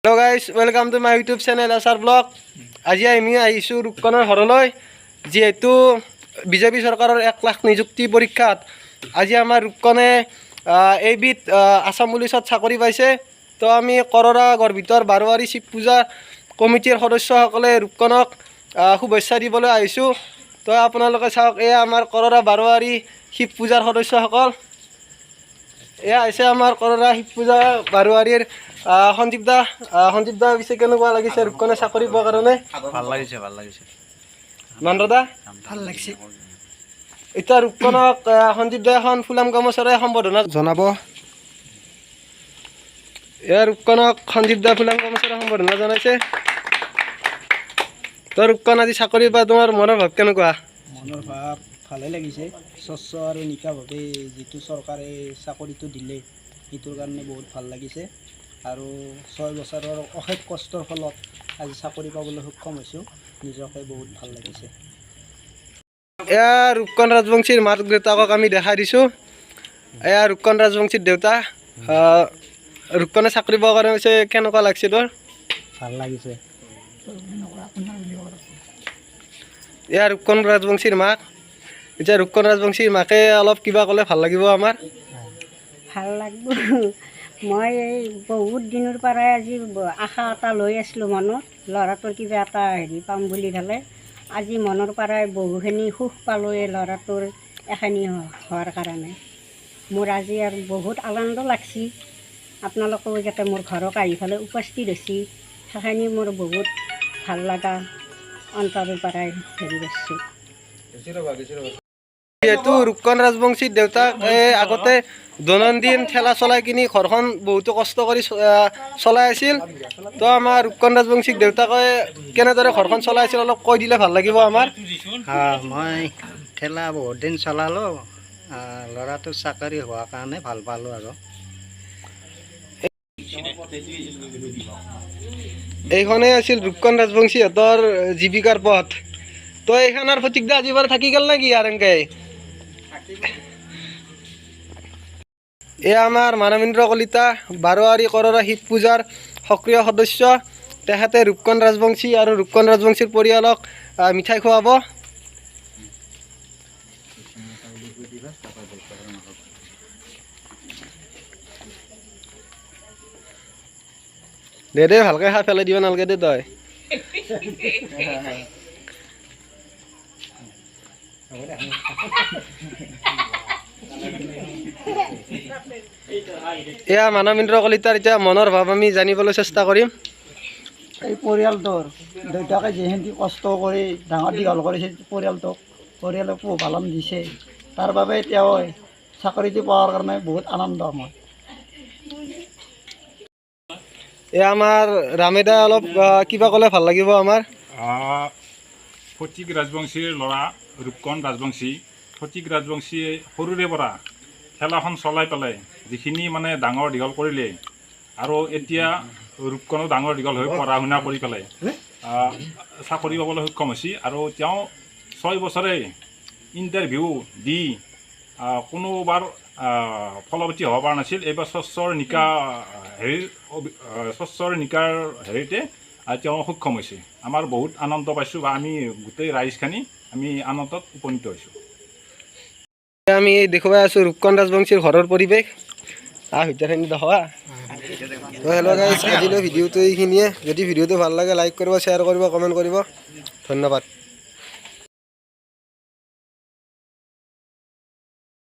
Hello guys, welcome to my YouTube channel SR Vlog. আজি আমি আহিছোঁ ৰূপকণৰ ঘৰলৈ যেহেতু বিজেপি চৰকাৰৰ 1 লাখ নিযুক্তি পৰীক্ষাত আজি আমাৰ ৰূপকণে এইবিধ আসাম পুলিচত চাকৰি পাইছে। তো আমি কৰৰা গড়ভিতৰ বাৰোৱাৰী শিৱ পূজা কমিটিৰ সদস্যসকলে ৰূপকণক শুভেচ্ছা দিবলৈ আহিছোঁ। তো আপোনালোকে চাওক, এয়া আমাৰ কৰৰা বাৰোৱাৰী শিৱ পূজাৰ সদস্যসকল। এয়া হৈছে আমাৰ কৰৰা শিৱ পূজা বাৰোৱাৰীৰ সঞ্জীৱ দা পিছে কেনেকুৱা লাগিছে ৰূপকণে চাকৰি পোৱাৰ কাৰণে? ভাল লাগিছে মানৰদা ভাল লাগিছে। এতিয়া ৰূপকণক সঞ্জীৱ দাই এখন ফুলাম গামোচাৰে সম্বৰ্ধনা জনাব। এয়া ৰূপকণক সঞ্জীৱ দাই ফুলাম গামোচাৰে সম্বৰ্ধনা জনাইছে। তো ৰূপকণ আজি চাকৰি পাই তোমাৰ মনৰ ভাৱ কেনেকুৱা? মনৰ ভাৱ ভালে লাগিছে। স্বচ্ছ আৰু নিকাভাৱে যিটো চৰকাৰে চাকৰিটো দিলে সেইটোৰ কাৰণে বহুত ভাল লাগিছে। আৰু 6 বছৰৰ অশেষ কষ্টৰ ফলত আজি চাকৰি পাবলৈ সক্ষম হৈছোঁ, নিজকে বহুত ভাল লাগিছে। এয়া ৰূপকণ ৰাজবংশীৰ মাক দেউতাকক আমি দেখাই দিছোঁ। এয়া ৰূপকণ ৰাজবংশীৰ দেউতা। ৰূপকণে চাকৰি পোৱাৰ কাৰণে হৈছে কেনেকুৱা লাগিছে তোৰ? ভাল লাগিছে। এয়া ৰূপকণ ৰাজবংশীৰ মাক। এতিয়া ৰূপকণ ৰাজবংশীৰ মাকে অলপ কিবা ক'লে ভাল লাগিব আমাৰ। ভাল লাগিব। মই এই বহুত দিনৰ পৰাই আজি আশা এটা লৈ আছিলোঁ মনত, ল'ৰাটোৰ কিবা এটা পাম বুলি ক'লে আজি মনৰ পৰাই বহুখিনি সুখ পালোঁ এই ল'ৰাটোৰ এখিনি হোৱাৰ কাৰণে। মোৰ আজি আৰু বহুত আনন্দ লাগছি। আপোনালোকেও যাতে মোৰ ঘৰত আহি পেলাই উপস্থিত হৈছে সেইখিনি মোৰ বহুত ভাল লগা অন্তৰৰ পৰাই কৰিছোঁ। যিহেতু ৰূপকণ ৰাজবংশীৰ দেউতাক আগতে দৈনন্দিন ঠেলা চলাই কিনি ঘৰখন বহুতো কষ্ট কৰি চলাই আছিল। তো আমাৰ ৰূপকণ ৰাজবংশীক দেউতাকে কেনেদৰে ঘৰখন চলাই আছিল অলপ কৈ দিলে ভাল লাগিব আমাৰ। মই ঠেলা বহুত দিন চলালোঁ, ল'ৰাটোৰ চাকৰি হোৱাৰ কাৰণে ভাল পালোঁ। আৰু এইখনেই আছিল ৰূপকণ ৰাজবংশীহঁতৰ জীৱিকাৰ পথ। তো এইখনৰ সঠিকদা আজি বাৰু থাকি গ'ল নেকি আৰু এনেকৈ? এয়া আমাৰ মানৱেন্দ্ৰ কলিতা বাৰোৱাৰী কৰৰা শিৱ পূজাৰ সক্ৰিয় সদস্য। তেখেতে ৰূপকণ ৰাজবংশী আৰু ৰূপকণ ৰাজবংশীৰ পৰিয়ালক মিঠাই খুৱাব। দে ভালকৈ খাই পেলাই দিব নালাগে দে তই। এয়া মানৱেন্দ্ৰ কলিতাৰ এতিয়া মনৰ ভাৱ আমি জানিবলৈ চেষ্টা কৰিম। এই পৰিয়ালটোৰ দেউতাকে যিখিনি কষ্ট কৰি ডাঙৰ দীঘল কৰিছে পৰিয়ালক পোহপালন দিছে, তাৰ বাবে তেওঁ চাকৰিটো পোৱাৰ কাৰণে বহুত আনন্দ মই। এয়া আমাৰ ৰামেদা অলপ কিবা ক'লে ভাল লাগিব আমাৰ। ফটিক ৰাজবংশীৰ ল'ৰা ৰূপকণ ৰাজবংশী। ফটিক ৰাজবংশীয়ে সৰুৰে পৰা খেলাখন চলাই পেলাই যিখিনি মানে ডাঙৰ দীঘল কৰিলে, আৰু এতিয়া ৰূপকণো ডাঙৰ দীঘল হৈ পঢ়া শুনা কৰি পেলাই চাকৰি পাবলৈ সক্ষম হৈছে। আৰু তেওঁ 6 বছৰে ইণ্টাৰভিউ দি কোনোবাৰ ফলৱতী হ'ব পৰা নাছিল। এইবাৰ স্বচ্ছৰ নিকাৰ হেৰিতে তেওঁ সক্ষম হৈছে। আমাৰ বহুত আনন্দ পাইছোঁ, বা আমি গোটেই ৰাইজখিনি আমি আনন্দত উপনীত হৈছোঁ। আমি দেখুৱাই আছোঁ ৰূপকণ ৰাজবংশীৰ ঘৰৰ পৰিৱেশ। ভিতৰখিনি দেখুৱা। তো হেল্ল' গাইজ, আজিলৈ ভিডিঅ'টো এইখিনিয়ে। যদি ভিডিঅ'টো ভাল লাগে লাইক কৰিব, শ্বেয়াৰ কৰিব, কমেণ্ট কৰিব। ধন্যবাদ।